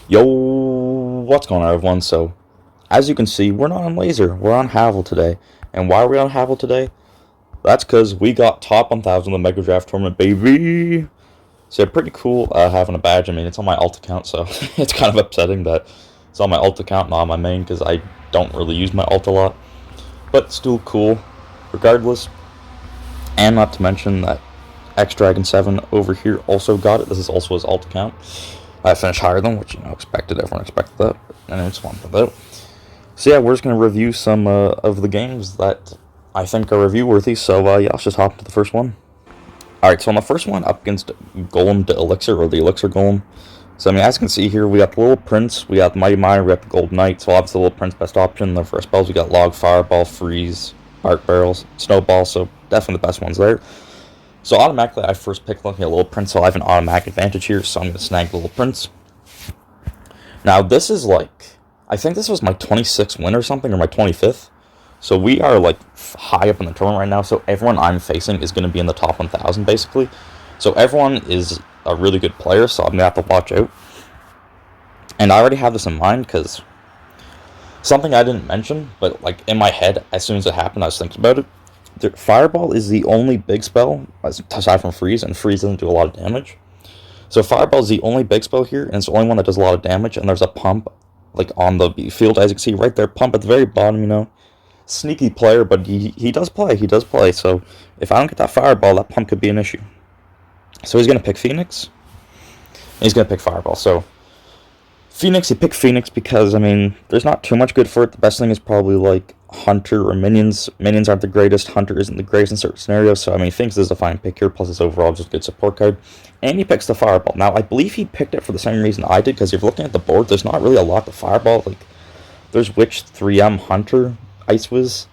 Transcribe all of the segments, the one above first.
Yo, what's going on, everyone? So, as you can see, we're not on Laser, we're on Havel today. And why are we on Havel today? That's because we got top 1000 in the megadraft tournament, baby! So, pretty cool having a badge. I mean, it's on my alt account, so it's kind of upsetting that it's on my alt account, not on my main, because I don't really use my alt a lot. But still cool, regardless. And not to mention that X-Dragon7 over here also got it. This is also his alt account. I finished higher than which, expected. Everyone expected that. And it's fun for that. So yeah, we're just going to review some of the games that I think are review worthy. So yeah, let's just hop into the first one. Alright, so on the first one, up against Golem de Elixir, or the Elixir Golem. So I mean, as you can see here, we got the Little Prince, we got the Mighty Miner, we got the Gold Knight. So obviously the Little Prince best option. The first spells, we got Log, Fireball, Freeze, Arc Barrels, Snowball. So definitely the best ones there. So automatically, I first picked looking at Little Prince, so I have an automatic advantage here, so I'm going to snag Little Prince. Now, this is like, I think this was my 26th win or something, or my 25th. So we are like high up in the tournament right now, so everyone I'm facing is going to be in the top 1,000, basically. So everyone is a really good player, so I'm going to have to watch out. And I already have this in mind, because something I didn't mention, but like in my head, as soon as it happened, I was thinking about it. Fireball is the only big spell, aside from Freeze, and Freeze doesn't do a lot of damage. So Fireball is the only big spell here, and it's the only one that does a lot of damage, and there's a pump, like, on the field, as you can see right there, pump at the very bottom, Sneaky player, but he does play, so if I don't get that Fireball, that pump could be an issue. So he's going to pick Phoenix, and he's going to pick Fireball, so Phoenix, he picked Phoenix because, I mean, there's not too much good for it. The best thing is probably, like, Hunter or Minions. Minions aren't the greatest. Hunter isn't the greatest in certain scenarios. So, I mean, Phoenix is a fine pick here. Plus, it's overall just a good support card. And he picks the Fireball. Now, I believe he picked it for the same reason I did. Because if you're looking at the board, there's not really a lot to Fireball. Like, there's Witch, 3M, Hunter, Ice Wiz.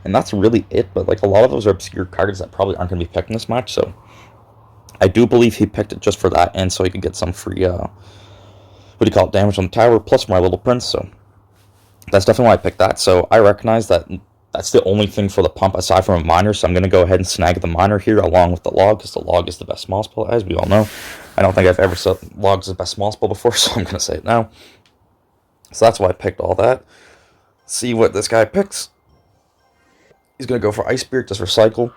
And that's really it. But, like, a lot of those are obscure cards that probably aren't going to be picked in this match. So, I do believe he picked it just for that. And so he could get some free, damage on the tower, plus my Little Prince, so that's definitely why I picked that. So I recognize that that's the only thing for the pump aside from a miner, so I'm going to go ahead and snag the miner here along with the log, because the log is the best small spell, as we all know. I don't think I've ever said log's the best small spell before, so I'm going to say it now. So that's why I picked all that. See what this guy picks. He's going to go for Ice Spirit, just recycle.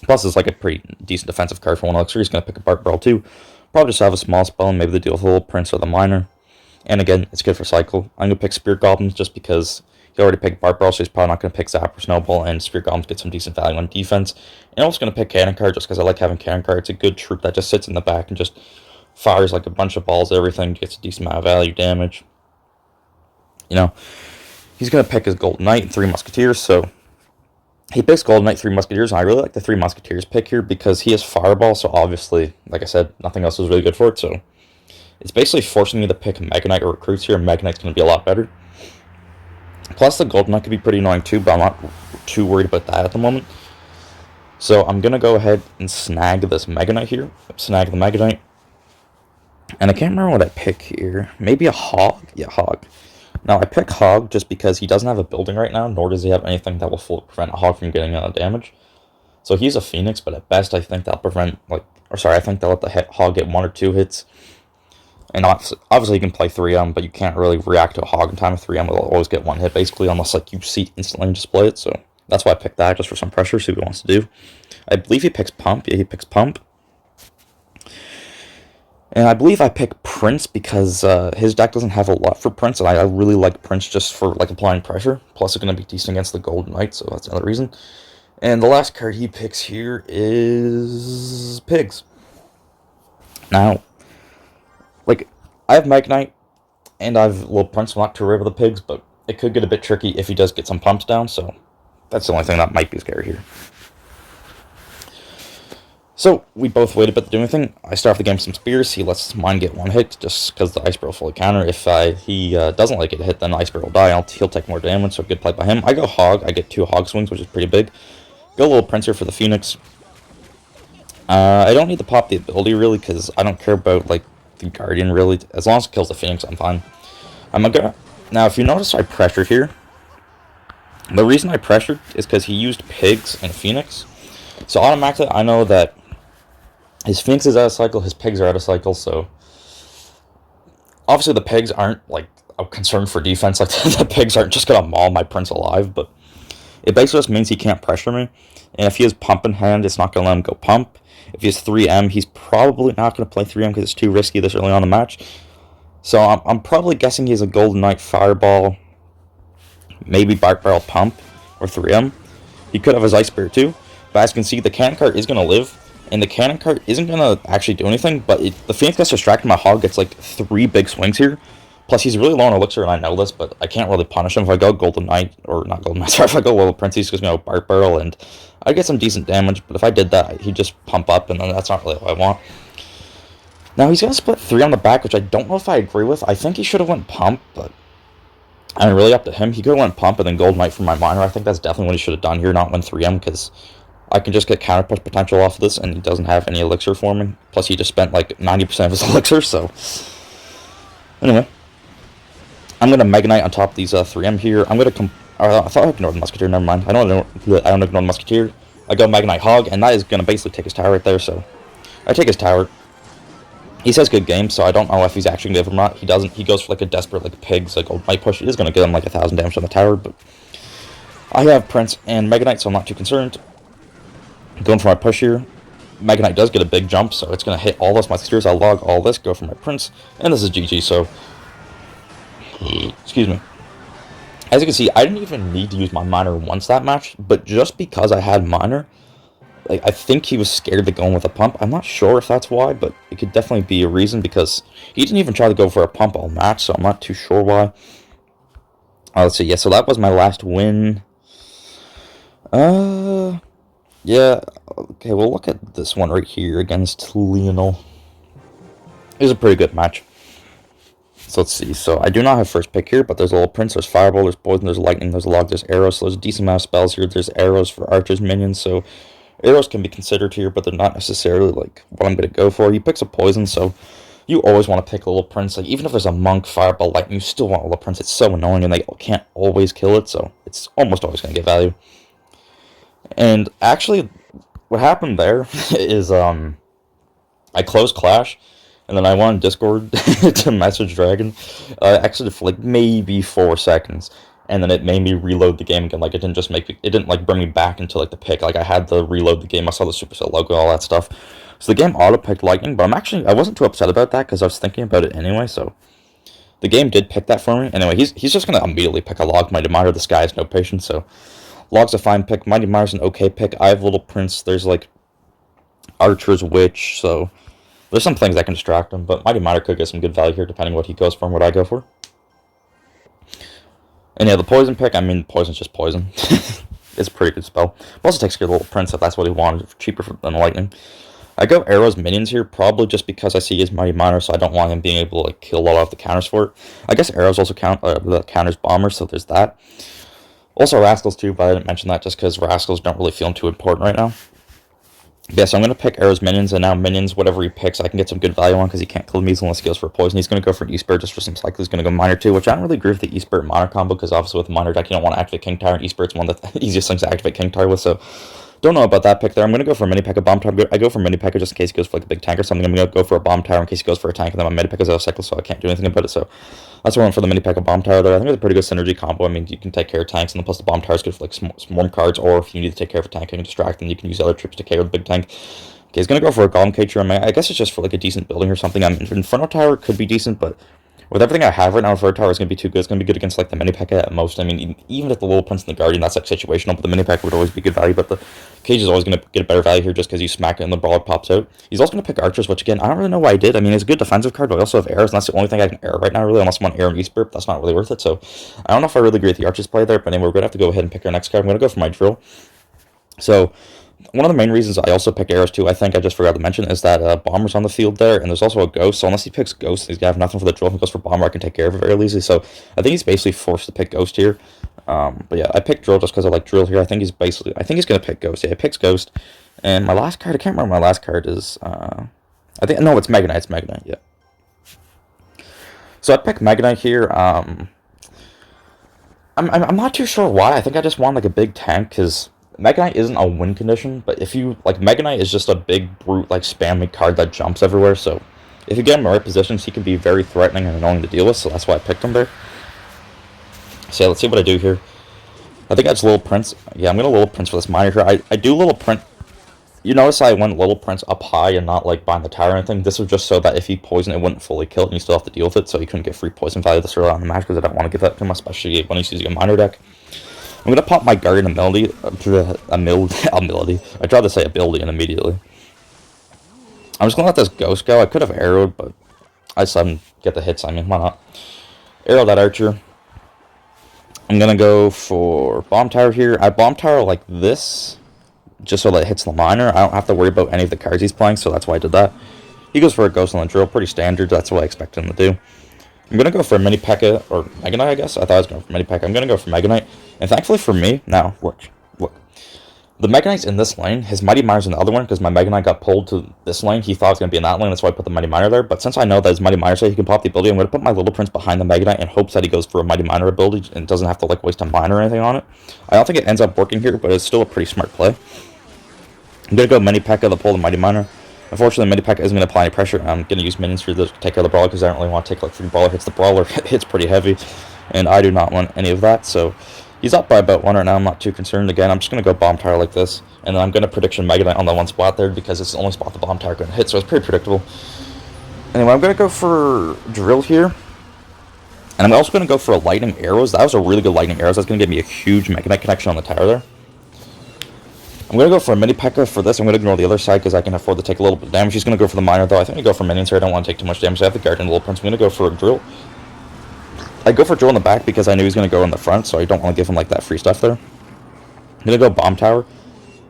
Plus, it's like a pretty decent defensive card for one Elixir. He's going to pick a Bark Barrel too. Probably just have a small spell and maybe the deal with the Little Prince or the Miner. And again, it's good for cycle. I'm going to pick Spirit Goblins just because he already picked Bark Barrel, so he's probably not going to pick Zap or Snowball, and Spirit Goblins get some decent value on defense. And I'm also going to pick Cannon Card just because I like having Cannon Card. It's a good troop that just sits in the back and just fires like a bunch of balls, everything, gets a decent amount of value, damage. He's going to pick his Golden Knight and 3 Musketeers, so he picks Golden Knight, 3 Musketeers, and I really like the 3 Musketeers pick here because he has Fireball, so obviously, like I said, nothing else is really good for it, so it's basically forcing me to pick Mega Knight or Recruits here, and Mega Knight's going to be a lot better. Plus, the Golden Knight could be pretty annoying too, but I'm not too worried about that at the moment. So I'm going to go ahead and snag this Mega Knight here, snag the Mega Knight, and I can't remember what I pick here, maybe a Hog? Yeah, Hog. Now, I pick Hog just because he doesn't have a building right now, nor does he have anything that will prevent a Hog from getting damage. So he's a Phoenix, but at best, I think that'll prevent, I think they'll let the Hog get 1 or 2 hits. And obviously you can play 3M, but you can't really react to a Hog in time of 3M. It'll always get 1 hit, basically, unless, you see it instantly and display it. So that's why I picked that, just for some pressure, see what he wants to do. I believe he picks Pump. Yeah, he picks Pump. And I believe I pick Prince because his deck doesn't have a lot for Prince, and I really like Prince just for applying pressure. Plus, it's going to be decent against the Golden Knight, so that's another reason. And the last card he picks here is Pigs. Now, I have Mega Knight, and I have Little Prince. I'm not too worried with the Pigs, but it could get a bit tricky if he does get some pumps down, so that's the only thing that might be scary here. So, we both wait a bit to do anything. I start off the game with some spears. He lets mine get 1 hit, just because the Ice Barrel fully counter. If he doesn't like it hit, then Ice Barrel will die. He'll take more damage, so good play by him. I go Hog. I get 2 Hog swings, which is pretty big. Go Little Prince here for the Phoenix. I don't need to pop the ability, really, because I don't care about, the Guardian, really. As long as it kills the Phoenix, I'm fine. Now, if you notice, I pressured here. The reason I pressured is because he used Pigs and Phoenix. So, automatically, I know that his Phoenix is out of cycle, his Pigs are out of cycle, so Obviously, the pigs aren't, like, a concern for defense. Like, the pigs aren't just going to maul my prince alive, but it basically just means he can't pressure me. And if he has pump in hand, it's not going to let him go pump. If he has 3M, he's probably not going to play 3M because it's too risky this early on in the match. So I'm probably guessing he has a Golden Knight Fireball, maybe Bark Barrel Pump, or 3M. He could have his Ice Spirit too. But as you can see, the Cannon Cart is going to live. And the Cannon Cart isn't going to actually do anything, but the Phoenix gets distracted. My Hog gets like 3 big swings here. Plus, he's really low on Elixir, and I know this, but I can't really punish him. If I go Golden Knight, or not Golden Knight, sorry, if I go Little Prince, he's going to go Bark Barrel, and I get some decent damage. But if I did that, he'd just pump up, and then that's not really what I want. Now, he's going to split 3 on the back, which I don't know if I agree with. I think he should have went pump, but I mean, really up to him. He could have went pump and then Golden Knight for my minor. I think that's definitely what he should have done here, not win 3M, because I can just get counter push potential off of this, and he doesn't have any Elixir for me. Plus, he just spent like 90% of his Elixir, so anyway. I'm going to Mega Knight on top of these 3M here. I'm going to I thought I ignored the Musketeer, never mind. I don't ignore the Musketeer. I go Mega Knight Hog, and that is going to basically take his tower right there, so I take his tower. He says good game, so I don't know if he's actually going to give him or not. He doesn't. He goes for like a desperate, like pigs, like Gold Knight push. It is going to give him like 1,000 damage on the tower, but I have Prince and Mega Knight, so I'm not too concerned. Going for my push here. Mega Knight does get a big jump, so it's going to hit all those Musketeers. I'll log all this, go for my Prince, and this is GG, so excuse me. As you can see, I didn't even need to use my minor once that match, but just because I had minor, like, I think he was scared to go in with a pump. I'm not sure if that's why, but it could definitely be a reason, because he didn't even try to go for a pump all match, so I'm not too sure why. Let's see, yeah, so that was my last win. Yeah, okay, we'll look at this one right here against Lionel. It was a pretty good match. So let's see, so I do not have first pick here, but there's a Little Prince, there's Fireball, there's Poison, there's Lightning, there's Log, there's Arrows, so there's a decent amount of spells here. There's Arrows for Archers, Minions, so Arrows can be considered here, but they're not necessarily, like, what I'm going to go for. He picks a Poison, so you always want to pick a Little Prince. Like, even if there's a Monk, Fireball, Lightning, you still want a Little Prince. It's so annoying, and they can't always kill it, so it's almost always going to get value. And actually, what happened there is, I closed Clash, and then I went on Discord to message Dragon. I exited for like maybe 4 seconds, and then it made me reload the game again. Like, it didn't just make me, it didn't like bring me back into like the pick. Like, I had to reload the game. I saw the Supercell logo, all that stuff. So the game auto-picked Lightning, but I wasn't too upset about that because I was thinking about it anyway. So the game did pick that for me. Anyway, he's just gonna immediately pick a Log. Mighty Miner. This guy has no patience. So Log's a fine pick. Mighty Miner's an okay pick. I have Little Prince. There's like Archer's Witch. So there's some things that can distract him, but Mighty Miner could get some good value here, depending what he goes for and what I go for. And yeah, the Poison pick, I mean, Poison's just Poison. It's a pretty good spell. It also takes care of the Little Prince if that's what he wanted, cheaper than Lightning. I go Arrows, Minions here, probably just because I see his Mighty Miner, so I don't want him being able to like kill a lot of the counters for it. I guess Arrows also counters Bombers, so there's that. Also Rascals too, but I didn't mention that just because Rascals don't really feel too important right now. Yeah, so I'm going to pick Arrows, Minions, and now Minions, whatever he picks, I can get some good value on because he can't kill me unless he goes for a Poison. He's going to go for an E-Spirit just for some cycle. He's going to go Minor too, which I don't really agree with the E-Spirit Minor combo because obviously with the Minor deck you don't want to activate King Tower, and E-Spirit's one of the easiest things to activate King Tower with, so don't know about that pick there. I'm going to go for a Mini P.E.K.K.A Bomb Tower. I go for a Mini P.E.K.K.A just in case he goes for like a big tank or something. I'm going to go for a Bomb Tower in case he goes for a tank, and then my Mini P.E.K.K.A is out of cycle, so I can't do anything about it, so that's why I went for the Mini P.E.K.K.A Bomb Tower there. I think it's a pretty good synergy combo. I mean, you can take care of tanks, and then plus the Bomb Tower is good for like Swarm cards, or if you need to take care of a tank and distract, then you can use other troops to KO the big tank. Okay, he's going to go for a Golem Cage here. I guess it's just for like a decent building or something. Inferno Tower could be decent, but with everything I have right now, Inferno Tower is going to be too good. It's going to be good against like the Mini P.E.K.K.A at most. I mean, even if the Little Prince and the Guardian, that's like situational, but the Mini P.E.K.K.A would always be good value. But the Cage is always going to get a better value here just because you smack it and the Brawler pops out. He's also going to pick Archers, which again, I don't really know why he did. I mean, it's a good defensive card, but I also have Arrows, and that's the only thing I can air right now, really, unless I want Air and E-Spirit, but that's not really worth it. So I don't know if I really agree with the Archers play there, but anyway, we're going to have to go ahead and pick our next card. I'm going to go for my Drill. So one of the main reasons I also picked Arrows too, I think I just forgot to mention, is that Bomber's on the field there, and there's also a Ghost, so unless he picks Ghost, he's going to have nothing for the Drill. If he goes for Bomber, I can take care of it very easily, so I think he's basically forced to pick Ghost here. But yeah, I picked Drill just because I like Drill here. I think he's going to pick Ghost. Yeah, he picks Ghost, and my last card, I can't remember my last card is, no, it's Mega Knight, yeah. So I picked Mega Knight here. I'm not too sure why. I think I just want like a big tank, because Mega Knight isn't a win condition, but if you, like, Mega Knight is just a big, brute, like, spammy card that jumps everywhere, so If you get him in the right positions, he can be very threatening and annoying to deal with, so that's why I picked him there. So yeah, let's see what I do here. I think that's Little Prince. Yeah, I'm going to Little Prince for this miner here. I do Little Prince. You notice I went Little Prince up high and not like behind the tower or anything. This was just so that if he poisoned, it wouldn't fully kill it and you still have to deal with it, so you couldn't get free poison value this early on in the match because I don't want to give that to him, especially when he's using a miner deck. I'm going to pop my Guardian Ability. Ability. I tried to say ability and immediately. I'm just going to let this Ghost go. I could have arrowed, but I just let him get the hits. I mean, why not? Arrow that Archer. I'm going to go for Bomb Tower here. I Bomb Tower like this, just so that it hits the miner. I don't have to worry about any of the cards he's playing, so that's why I did that. He goes for a Ghost on the Drill. Pretty standard. That's what I expected him to do. I'm going to go for a Mini P.E.K.K.A. or Mega Knight, I guess. I thought I was going for Mini P.E.K.K.A. I'm going to go for Mega Knight. And thankfully for me, now, look. The Mega Knight's in this lane. His Mighty Miner's in the other one, because my Mega Knight got pulled to this lane. He thought it was going to be in that lane, that's why I put the Mighty Miner there. But since I know that his Mighty Miner says he can pop the ability, I'm going to put my Little Prince behind the Mega Knight in hopes that he goes for a Mighty Miner ability and doesn't have to like waste a miner or anything on it. I don't think it ends up working here, but it's still a pretty smart play. I'm going to go Mini P.E.K.K.A. to pull the Mighty Miner. Unfortunately, Mini P.E.K.K.A. isn't going to apply any pressure. I'm going to use minions here to take care of the Brawler because I don't really want to take like 3 Brawler hits. The Brawler hits pretty heavy, and I do not want any of that, so he's up by about 1 right now. I'm not too concerned. Again, I'm just going to go Bomb Tower like this, and then I'm going to prediction Mega Knight on the one spot there because it's the only spot the Bomb Tower can hit, so it's pretty predictable. Anyway, I'm going to go for Drill here, and I'm also going to go for a Lightning Arrows. That was a really good Lightning Arrows. That's going to give me a huge Mega Knight connection on the tower there. I'm going to go for a Mini P.E.K.K.A. for this. I'm going to ignore the other side because I can afford to take a little bit of damage. He's going to go for the Miner, though. I think I go for minions here. I don't want to take too much damage. I have the Guardian Little Prince. I'm going to go for a Drill. I go for Drill in the back because I knew he was going to go in the front, so I don't want to give him like that free stuff there. I'm going to go Bomb Tower.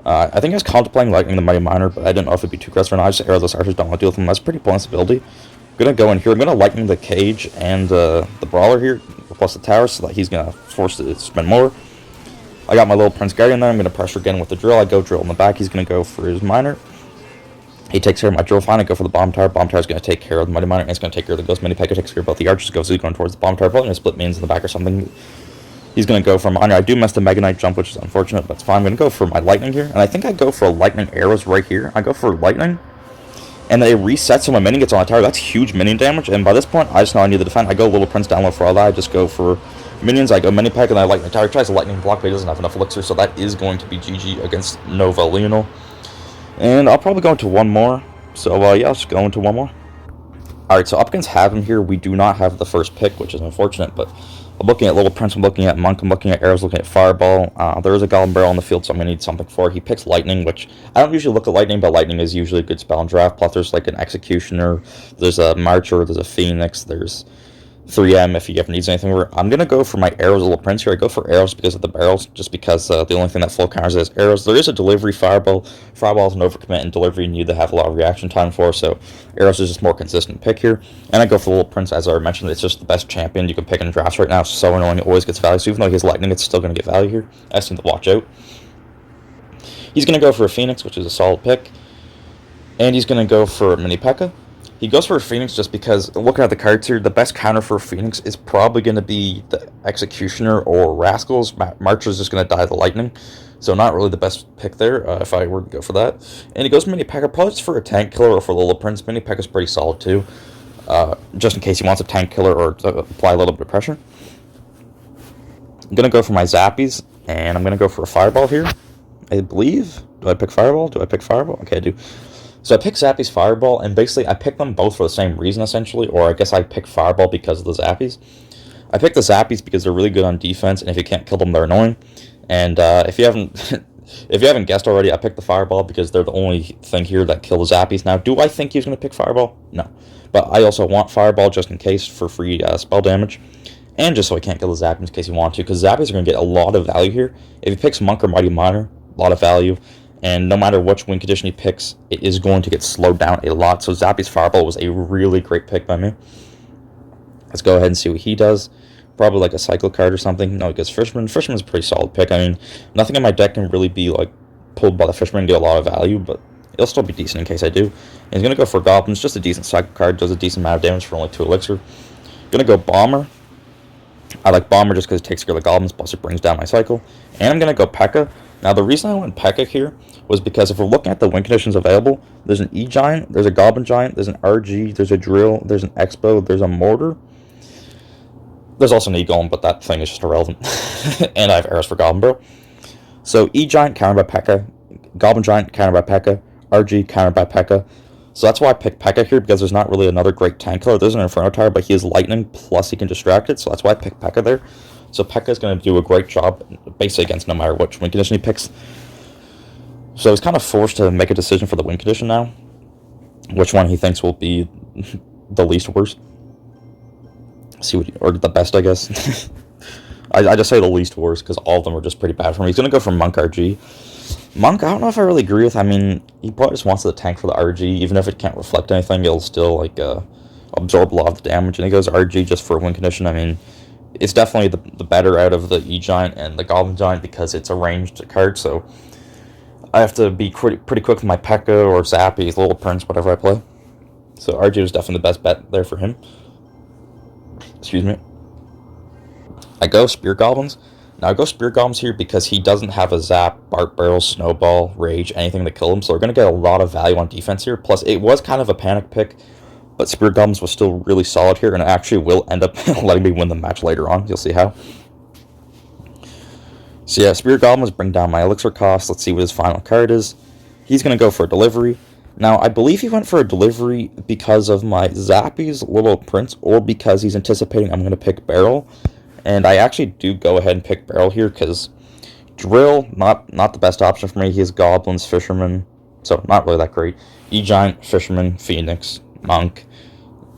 I think I was contemplating Lightning the Mighty Miner, but I didn't know if it'd be too aggressive or not. I just arrow those archers, don't want to deal with them. That's a pretty pointless ability. I'm going to go in here. I'm going to Lightning the Cage and the Brawler here, plus the tower, so that he's going to force to spend more. I got my Little Prince Guardian there. I'm going to pressure again with the Drill. I go Drill in the back. He's going to go for his Miner. He takes care of my Drill. Fine, I go for the Bomb Tower. Bomb Tower's going to take care of the Mighty Miner, and it's going to take care of the Ghost. Mini P.E.K.K.A. takes care of both the archers. Goes going towards the Bomb Tower. Probably going to split minions in the back or something. He's going to go for Miner. I do miss the Mega Knight jump, which is unfortunate, but it's fine. I'm going to go for my Lightning here, and I think I go for a Lightning Arrows right here. I go for Lightning, and it resets so my minion gets on the tower. That's huge minion damage, and by this point, I just know I need to defend. I go Little Prince down low for all that. I just go for minions. I go Mini P.E.K.K.A. and I Lightning Tower. He tries to Lightning block, but he doesn't have enough elixir, so that is going to be GG against Nova Lionel. And I'll probably go into one more. So, yeah, I'll just go into one more. Alright, so up against Havim here, we do not have the first pick, which is unfortunate, but I'm looking at Little Prince, I'm looking at Monk, I'm looking at Arrows, looking at Fireball. There is a Goblin Barrel on the field, so I'm going to need something for it. He picks Lightning, which I don't usually look at Lightning, but Lightning is usually a good spell in draft. Plus, there's like an Executioner, there's a Marcher, there's a Phoenix, there's 3M if he ever needs anything. I'm going to go for my Arrows Little Prince here. I go for Arrows because of the barrels, just because the only thing that flow counters is Arrows. There is a Delivery Fireball. Fireball is an overcommit, and Delivery you need to have a lot of reaction time for, so Arrows is just more consistent pick here. And I go for Little Prince, as I mentioned. It's just the best champion you can pick in drafts right now. It's so annoying. It always gets value, so even though he has Lightning, it's still going to get value here. I just need to watch out. He's going to go for a Phoenix, which is a solid pick. And he's going to go for a Mini P.E.K.K.A. He goes for a Phoenix just because, looking at the cards here, the best counter for a Phoenix is probably going to be the Executioner or Rascals. Marcher is just going to die the Lightning, so not really the best pick there if I were to go for that. And he goes Mini P.E.K.K.A. probably just for a tank killer or for Little Prince. Mini P.E.K.K.A. is pretty solid too, just in case he wants a tank killer or to apply a little bit of pressure. I'm going to go for my Zappies, and I'm going to go for a Fireball here, I believe. Do I pick Fireball? Do I pick Fireball? Okay, I do. So I picked Zappy's Fireball, and basically I picked them both for the same reason, essentially, or I guess I picked Fireball because of the Zappies. I picked the Zappies because they're really good on defense, and if you can't kill them, they're annoying. And if you haven't guessed already, I picked the Fireball because they're the only thing here that kill the Zappies. Now, do I think he was going to pick Fireball? No. But I also want Fireball just in case for free spell damage, and just so I can't kill the Zappies in case you want to, because Zappies are going to get a lot of value here. If he picks Monk or Mighty Miner, a lot of value. And no matter which win condition he picks, it is going to get slowed down a lot. So Zappy's Fireball was a really great pick by me. Let's go ahead and see what he does. Probably like a cycle card or something. No, he goes Fisherman. Fisherman's a pretty solid pick. I mean, nothing in my deck can really be like pulled by the Fisherman and get a lot of value, but it'll still be decent in case I do. And he's going to go for Goblins. Just a decent cycle card. Does a decent amount of damage for only 2 elixir. Going to go Bomber. I like Bomber just because it takes care of the Goblins, plus it brings down my cycle. And I'm going to go P.E.K.K.A. Now, the reason I went P.E.K.K.A here was because if we're looking at the win conditions available, there's an E-Giant, there's a Goblin Giant, there's an RG, there's a Drill, there's an Expo, there's a Mortar. There's also an E-Golem, but that thing is just irrelevant. And I have arrows for Goblin Bro. So E-Giant countered by P.E.K.K.A, Goblin Giant countered by P.E.K.K.A, RG countered by P.E.K.K.A. So that's why I picked P.E.K.K.A here, because there's not really another great tank killer. There's an Inferno Tower, but he is Lightning, plus he can distract it, so that's why I picked P.E.K.K.A there. So P.E.K.K.A is going to do a great job, basically against no matter which win condition he picks. So he's kind of forced to make a decision for the win condition now, which one he thinks will be the least worst. See what, or the best, I guess. I just say the least worst because all of them are just pretty bad for him. He's going to go for Monk RG. Monk, I don't know if I really agree with. I mean, he probably just wants the tank for the RG. Even if it can't reflect anything, it'll still, like, absorb a lot of the damage. And he goes RG just for a win condition. I mean, it's definitely the better out of the E-Giant and the Goblin Giant because it's a ranged card, so I have to be pretty quick with my P.E.K.K.A or Zappy, Little Prince, whatever I play. So RG was definitely the best bet there for him. Excuse me. I go Spear Goblins. Now I go Spear Goblins here because he doesn't have a Zap, Bark Barrel, Snowball, Rage, anything to kill him. So we're going to get a lot of value on defense here. Plus, it was kind of a panic pick, but Spear Goblins was still really solid here, and it actually will end up letting me win the match later on. You'll see how. So yeah, Spear Goblins bring down my Elixir cost. Let's see what his final card is. He's going to go for a Delivery. Now, I believe he went for a Delivery because of my Zappy's Little Prince, or because he's anticipating I'm going to pick Barrel. And I actually do go ahead and pick Barrel here, because Drill, not the best option for me. He has Goblins, Fisherman, so not really that great. E-Giant, Fisherman, Phoenix, Monk,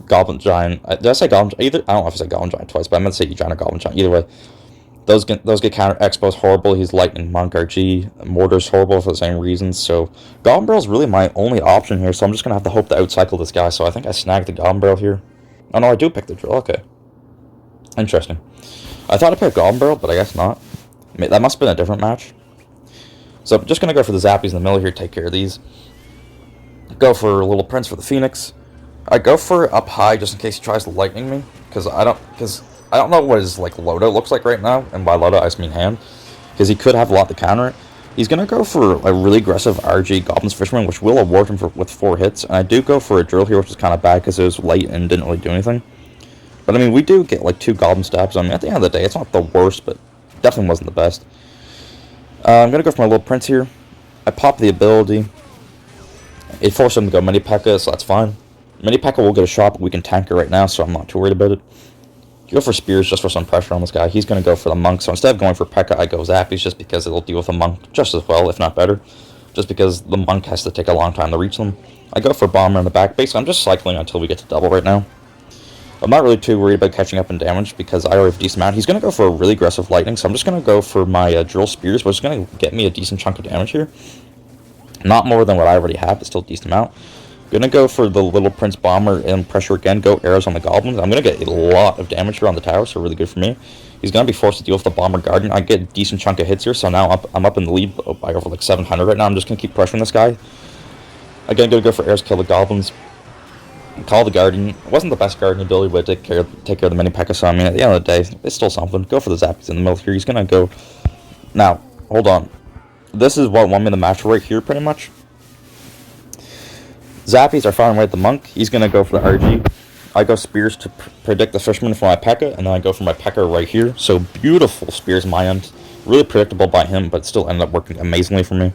Goblin Giant. Did I say Goblin Giant? Either, I don't know if I said Goblin Giant twice, but I meant to say E-Giant or Goblin Giant. Either way, those get counter. Expo's horrible. He's Lightning, Monk, RG. Mortar's horrible for the same reasons. So Goblin Barrel's really my only option here, so I'm just going to have to hope to outcycle this guy. So I think I snagged the Goblin Barrel here. Oh no, I do pick the Drill. Okay. Interesting. I thought I picked Goblin Barrel, but I guess not. That must have been a different match. So I'm just going to go for the Zappies in the middle here, take care of these. Go for Little Prince for the Phoenix. I go for up high just in case he tries to lightning me, because I don't know what his like loadout looks like right now, and by loadout I just mean hand, because he could have a lot to counter it. He's going to go for a really aggressive RG Goblins Fisherman, which will award him with 4 hits, and I do go for a Drill here, which is kind of bad because it was late and didn't really do anything. But I mean, we do get like 2 Goblin Stabs. I mean, at the end of the day, it's not the worst, but definitely wasn't the best. I'm going to go for my Little Prince here. I pop the ability. It forced him to go Mini P.E.K.K.A, so that's fine. Mini P.E.K.K.A will get a shot, but we can tank it right now, so I'm not too worried about it. You go for Spears just for some pressure on this guy. He's going to go for the Monk, so instead of going for P.E.K.K.A, I go Zappies just because it'll deal with the Monk just as well, if not better. Just because the Monk has to take a long time to reach them. I go for Bomber in the back. Basically, I'm just cycling until we get to double right now. I'm not really too worried about catching up in damage because I already have a decent amount. He's going to go for a really aggressive Lightning, so I'm just going to go for my Drill Spears, which is going to get me a decent chunk of damage here. Not more than what I already have, but still a decent amount. Going to go for the Little Prince Bomber and pressure again, go arrows on the Goblins. I'm going to get a lot of damage here on the tower, so really good for me. He's going to be forced to deal with the Bomber Guardian. I get a decent chunk of hits here, so now I'm up in the lead by over like 700 right now. I'm just going to keep pressuring this guy. Again, going to go for arrows, kill the Goblins. Call the Guardian. It wasn't the best Guardian ability, but take care of the Mini P.E.K.K.A. So I mean, at the end of the day, it's still something. Go for the Zappies in the middle here. He's gonna go. Now, hold on. This is what won me the match right here, pretty much. Zappies are firing away at the Monk. He's gonna go for the RG. I go Spears to predict the Fisherman for my P.E.K.K.A, and then I go for my P.E.K.K.A right here. So beautiful Spears my end. Really predictable by him, but still ended up working amazingly for me.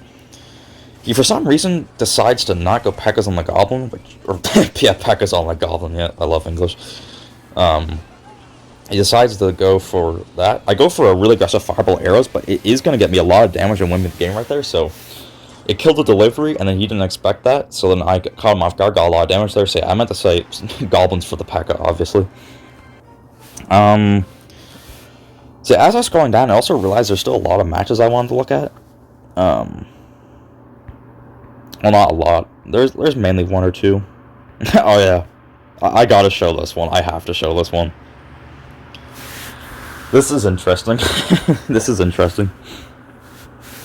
He, for some reason, decides to not go P.E.K.K.A's on the Goblin, yeah, P.E.K.K.A's on the Goblin, yeah, I love English. He decides to go for that. I go for a really aggressive Fireball Arrows, but it is going to get me a lot of damage and win me the game right there, so it killed the Delivery, and then he didn't expect that, so then I caught him off guard, got a lot of damage there, so I meant to say Goblins for the P.E.K.K.A, obviously. So as I was scrolling down, I also realized there's still a lot of matches I wanted to look at. Well, not a lot. There's mainly 1 or 2. Oh, yeah. I gotta show this one. I have to show this one. This is interesting. This is interesting.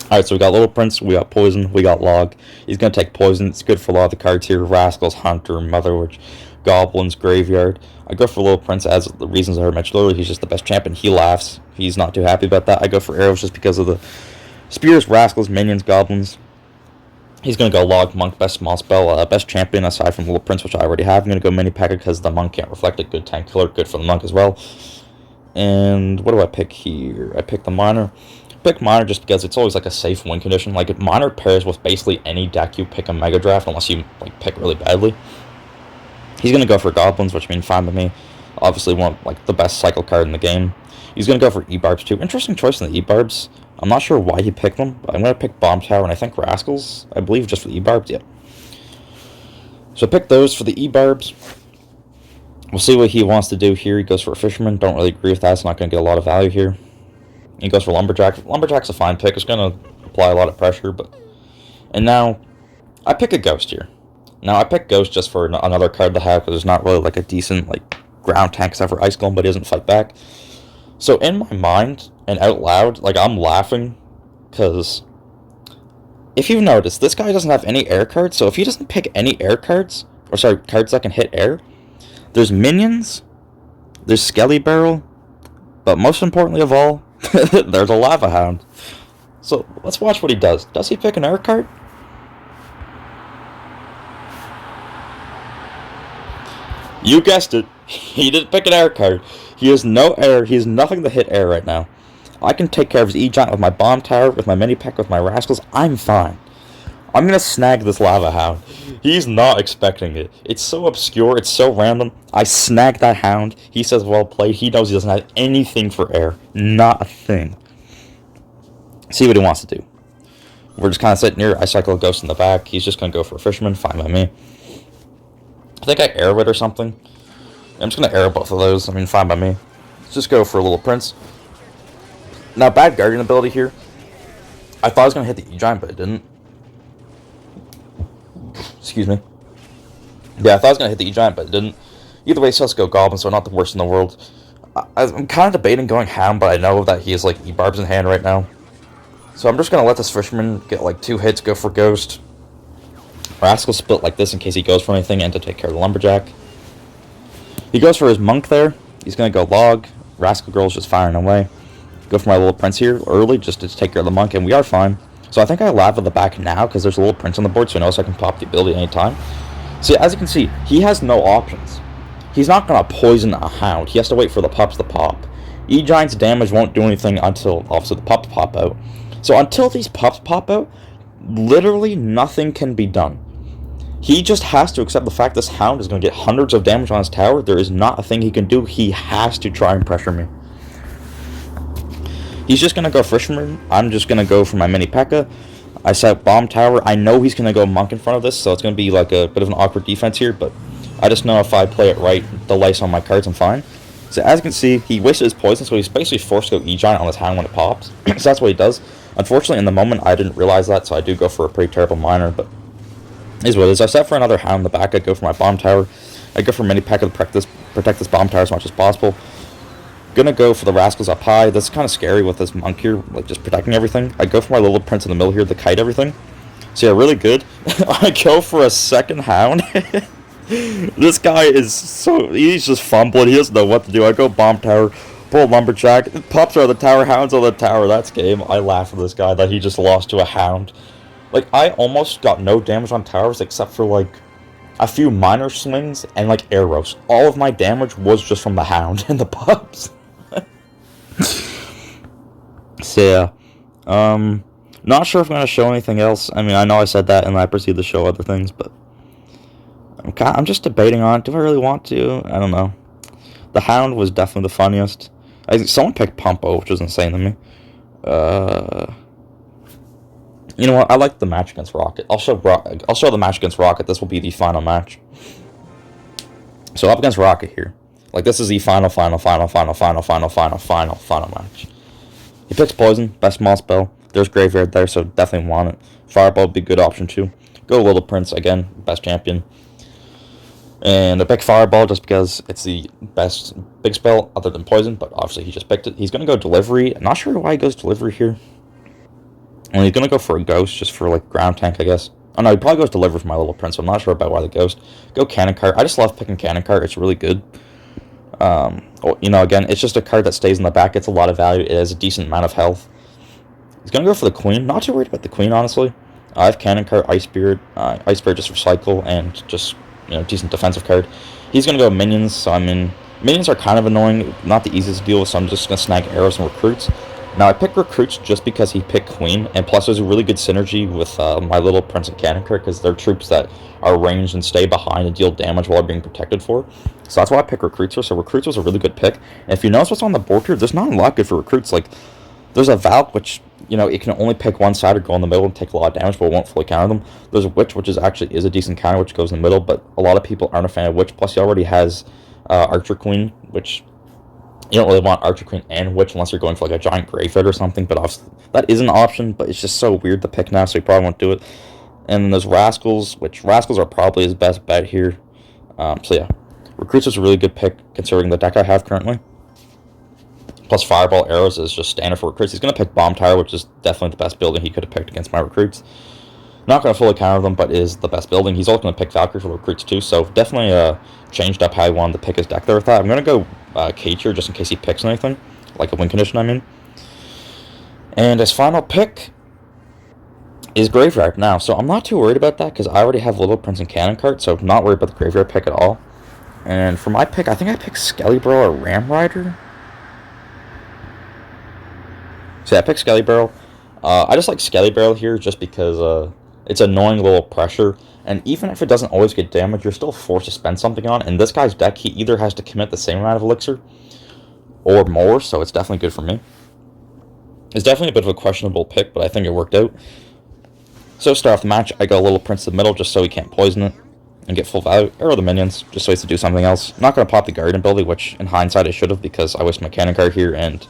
Alright, so we got Little Prince, we got Poison, we got Log. He's gonna take Poison. It's good for a lot of the cards here. Rascals, Hunter, Mother Witch, Goblins, Graveyard. I go for Little Prince as the reasons I mentioned earlier. He's just the best champion. He laughs. He's not too happy about that. I go for Arrows just because of the Spears, Rascals, Minions, Goblins. He's going to go Log, Monk, best small spell, best champion aside from Little Prince, which I already have. I'm going to go Mini Packer because the Monk can't reflect it. Good tank killer, good for the Monk as well. And what do I pick here? I pick the Miner. Pick Miner just because it's always like a safe win condition. Like, if Miner pairs with basically any deck you pick a Mega Draft, unless you like pick really badly. He's going to go for Goblins, which means fine with me. Obviously, like the best cycle card in the game. He's going to go for E-Barbs too. Interesting choice in the E-Barbs. I'm not sure why he picked them, but I'm going to pick Bomb Tower and I think Rascals. I believe just for the E-Barbs, yeah. So pick those for the E-Barbs. We'll see what he wants to do here. He goes for a Fisherman. Don't really agree with that. It's not going to get a lot of value here. He goes for Lumberjack. Lumberjack's a fine pick. It's going to apply a lot of pressure, but... And now, I pick a Ghost here. Now, I pick Ghost just for another card to have, because there's not really like a decent like ground tank except for Ice Golem, but he doesn't fight back. So in my mind, and out loud, like, I'm laughing, because if you've noticed, this guy doesn't have any air cards, so if he doesn't pick any air cards, or sorry, cards that can hit air, there's Minions, there's Skelly Barrel, but most importantly of all, there's a Lava Hound. So, let's watch what he does. Does he pick an air card? You guessed it. He didn't pick an air card. He has no air. He has nothing to hit air right now. I can take care of his E-Giant with my Bomb Tower, with my Mini Pack, with my Rascals. I'm fine. I'm going to snag this Lava Hound. He's not expecting it. It's so obscure. It's so random. I snag that Hound. He says, well played. He knows he doesn't have anything for air. Not a thing. See what he wants to do. We're just kind of sitting here. I cycle a Ghost in the back. He's just going to go for a Fisherman. Fine by me. I think I air it or something. I'm just going to air both of those. I mean, fine by me. Let's just go for a Little Prince. Now, bad Guardian ability here. I thought I was going to hit the E-Giant, but it didn't. Excuse me. Yeah, I thought I was going to hit the E-Giant, but it didn't. Either way, so let's go Goblin, so not the worst in the world. I'm kind of debating going Hound, but I know that he has, like, E-Barbs in hand right now. So I'm just going to let this Fisherman get, like, 2 hits, go for Ghost. Rascal split like this in case he goes for anything and to take care of the Lumberjack. He goes for his Monk there. He's going to go Log. Rascal Girl's just firing away. Go for my Little Prince here early just to take care of the Monk, and we are fine. So I think I lava the back now because there's a Little Prince on the board, so I know I can pop the ability anytime. See, as you can see, he has no options. He's not going to poison a Hound. He has to wait for the pups to pop. E-Giant's damage won't do anything until, obviously, the pups pop out. So until these pups pop out, literally nothing can be done. He just has to accept the fact this Hound is going to get hundreds of damage on his tower. There is not a thing he can do. He has to try and pressure me. He's just going to go Fisherman. I'm just going to go for my Mini P.E.K.K.A. I set Bomb Tower. I know he's going to go Monk in front of this, so it's going to be like a bit of an awkward defense here, but I just know if I play it right, the lice on my cards, I'm fine. So as you can see, he wasted his poison, so he's basically forced to go E-Giant on his Hound when it pops. So that's what he does. Unfortunately, in the moment, I didn't realize that, so I do go for a pretty terrible Miner, but is what it is. I set for another Hound in the back. I go for my Bomb Tower. I go for Mini P.E.K.K.A. to protect this Bomb Tower as much as possible. Gonna go for the Rascals up high. That's kind of scary with this Monk here, like just protecting everything. I go for my Little Prince in the middle here to kite everything. So yeah, really good. I go for a second Hound. This guy is he's just fumbling. He doesn't know what to do. I go Bomb Tower, pull Lumberjack. Pups are the tower, Hounds are the tower. That's game. I laugh at this guy that he just lost to a Hound. Like, I almost got no damage on towers except for, like, a few minor swings and, like, arrows. All of my damage was just from the Hound and the pups. So, yeah. Not sure if I'm going to show anything else. I mean, I know I said that and I proceed to show other things, but I'm just debating on it. Do I really want to? I don't know. The Hound was definitely the funniest. I think someone picked Pumpo, which was insane to me. You know what? I like the match against Rocket. I'll show the match against Rocket. This will be the final match. So up against Rocket here. Like, this is the final match. He picks Poison, best small spell. There's Graveyard there, so definitely want it. Fireball would be a good option too. Go Little Prince again, best champion. And I pick Fireball just because it's the best big spell other than Poison, but obviously he just picked it. He's gonna go Delivery. I'm not sure why he goes Delivery here. And he's going to go for a Ghost, just for, like, ground tank, I guess. Oh, no, he probably goes Deliver for my Little Prince, so I'm not sure about why the Ghost. Go Cannon Cart. I just love picking Cannon Cart. It's really good. You know, again, it's just a card that stays in the back. It's a lot of value. It has a decent amount of health. He's going to go for the queen. Not too worried about the queen, honestly. I have Cannon Cart, Ice Spirit. Ice Spirit just recycle and just, decent defensive card. He's going to go minions, so I mean, minions are kind of annoying, not the easiest to deal with, so I'm just going to snag arrows and recruits. Now, I picked recruits just because he picked queen, and plus there's a really good synergy with my little Prince and Cannon Cart, because they're troops that are ranged and stay behind and deal damage while they're being protected for. So that's why I picked recruits for, so recruits was a really good pick. And if you notice what's on the board here, there's not a lot good for recruits. Like, there's a Valk, which, it can only pick one side or go in the middle and take a lot of damage, but it won't fully counter them. There's a Witch, which is a decent counter, which goes in the middle, but a lot of people aren't a fan of Witch. Plus, he already has Archer Queen, which you don't really want Archer Queen and Witch unless you're going for like a giant graveyard or something, but obviously that is an option, but it's just so weird to pick now, so you probably won't do it. And then there's Rascals, which Rascals are probably his best bet here. So yeah, Recruits is a really good pick considering the deck I have currently. Plus Fireball Arrows is just standard for Recruits. He's going to pick Bomb Tower, which is definitely the best building he could have picked against my Recruits. Not going to fully counter them, but is the best building. He's also going to pick Valkyrie for Recruits too, so definitely changed up how he wanted to pick his deck there with that. I'm going to go Cage here just in case he picks anything, like a win condition, I mean. And his final pick is Graveyard now, so I'm not too worried about that because I already have Little Prince and Cannon Cart, so I'm not worried about the Graveyard pick at all. And for my pick, I think I picked Skelly Barrel or Ram Rider. So yeah, I picked Skelly Barrel. I just like Skelly Barrel here just because it's annoying little pressure, and even if it doesn't always get damage, you're still forced to spend something on. In this guy's deck, he either has to commit the same amount of elixir or more, so it's definitely good for me. It's definitely a bit of a questionable pick, but I think it worked out. So to start off the match, I got Little Prince in the middle just so he can't poison it and get full value. Arrow the minions just so he has to do something else. Not going to pop the Guardian ability, which in hindsight I should have because I wasted my Cannon Card here, and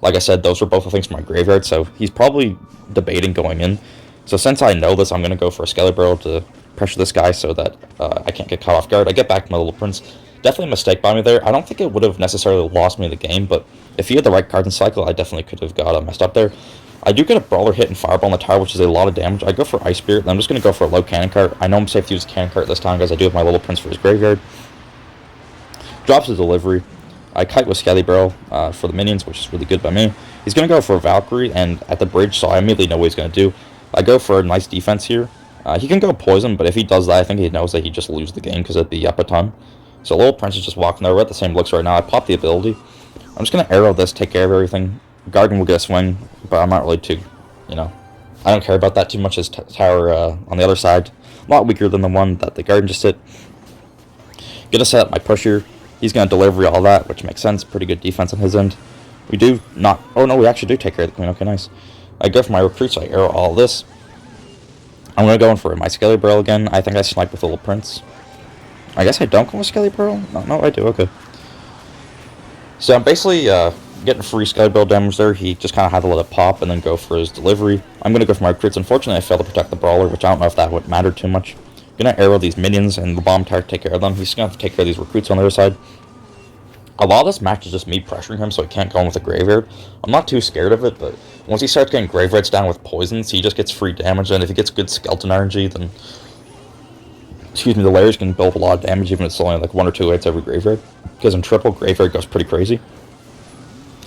like I said, those were both the things from my graveyard, so he's probably debating going in. So since I know this, I'm going to go for a Skelly Barrel to pressure this guy so that I can't get caught off guard. I get back to my Little Prince. Definitely a mistake by me there. I don't think it would have necessarily lost me the game, but if he had the right cards in cycle, I definitely could have got messed up there. I do get a Brawler hit and Fireball on the tower, which is a lot of damage. I go for Ice Spirit, and I'm just going to go for a low Cannon Cart. I know I'm safe to use Cannon Cart this time because I do have my Little Prince for his graveyard. Drops his delivery. I kite with Skelly Barrel for the minions, which is really good by me. He's going to go for a Valkyrie and at the bridge, so I immediately know what he's going to do. I go for a nice defense here. He can go Poison, but if he does that, I think he knows that he just loses the game because it'd be up a ton. So Little Prince is just walking there. We're at the same looks right now. I pop the ability. I'm just going to arrow this, take care of everything. Guardian will get a swing, but I'm not really too, I don't care about that too much as tower on the other side. A lot weaker than the one that the Guardian just hit. Gonna set up my pusher. He's going to deliver all that, which makes sense. Pretty good defense on his end. We do not... Oh, no, we actually do take care of the queen. Okay, nice. I go for my recruit, so I arrow all this. I'm going to go in for my Skelly Barrel again. I think I snipe with Little Prince. I guess I don't go with Skelly Barrel? No, I do. Okay. So I'm basically getting free Skelly Barrel damage there. He just kind of had to let it pop and then go for his delivery. I'm going to go for my recruits. Unfortunately, I failed to protect the Brawler, which I don't know if that would matter too much. Gonna arrow these minions and the Bomb Tower to take care of them. He's gonna have to take care of these recruits on the other side. A lot of this match is just me pressuring him so he can't go in with a graveyard. I'm not too scared of it, but once he starts getting graveyards down with poisons, he just gets free damage, and if he gets good skeleton RNG, then the layers can build a lot of damage even if it's only like 1 or 2 hits every graveyard. Because in triple, graveyard goes pretty crazy.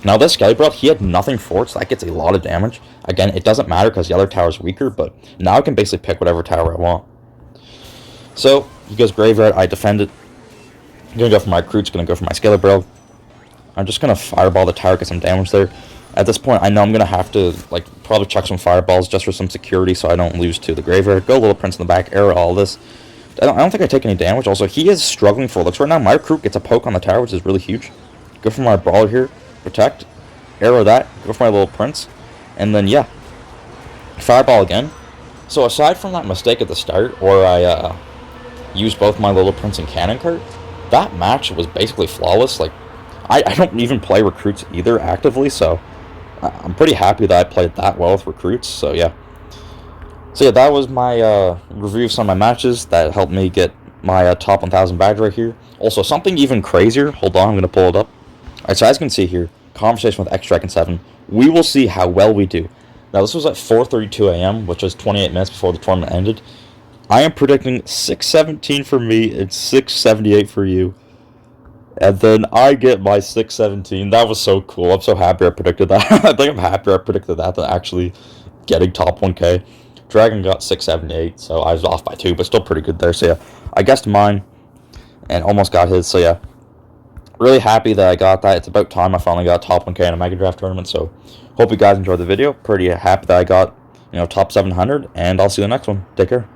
Now this Skelly Barrel, he had nothing for it, so that gets a lot of damage. Again, it doesn't matter because the other tower's weaker, but now I can basically pick whatever tower I want. So, he goes Graveyard, I defend it. I'm going to go for my recruits, going to go for my Skelly Barrel. I'm just going to Fireball the tower, get some damage there. At this point, I know I'm going to have to, probably chuck some Fireballs just for some security so I don't lose to the Graveyard. Go Little Prince in the back, arrow all this. I don't think I take any damage. Also, he is struggling for looks right now. My recruit gets a poke on the tower, which is really huge. Go for my Brawler here, protect, arrow that, go for my Little Prince. And then, yeah, Fireball again. So aside from that mistake at the start, where I used both my Little Prince and Cannon Cart, that match was basically flawless. I don't even play recruits either actively, so I'm pretty happy that I played that well with recruits. So yeah, that was my review of some of my matches that helped me get my top 1,000 badge right here. Also, something even crazier. Hold on, I'm gonna pull it up. All right, so as you can see here, conversation with X-Dragon7. We will see how well we do. Now this was at 4:32 a.m., which was 28 minutes before the tournament ended. I am predicting 617 for me and 678 for you. And then I get my 617. That was so cool. I'm so happy I predicted that. I think I'm happier I predicted that than actually getting top 1K. Dragon got 678, so I was off by 2, but still pretty good there. So yeah, I guessed mine and almost got his. So yeah, really happy that I got that. It's about time I finally got top 1K in a mega draft tournament. So hope you guys enjoyed the video. Pretty happy that I got top 700, and I'll see you in the next one. Take care.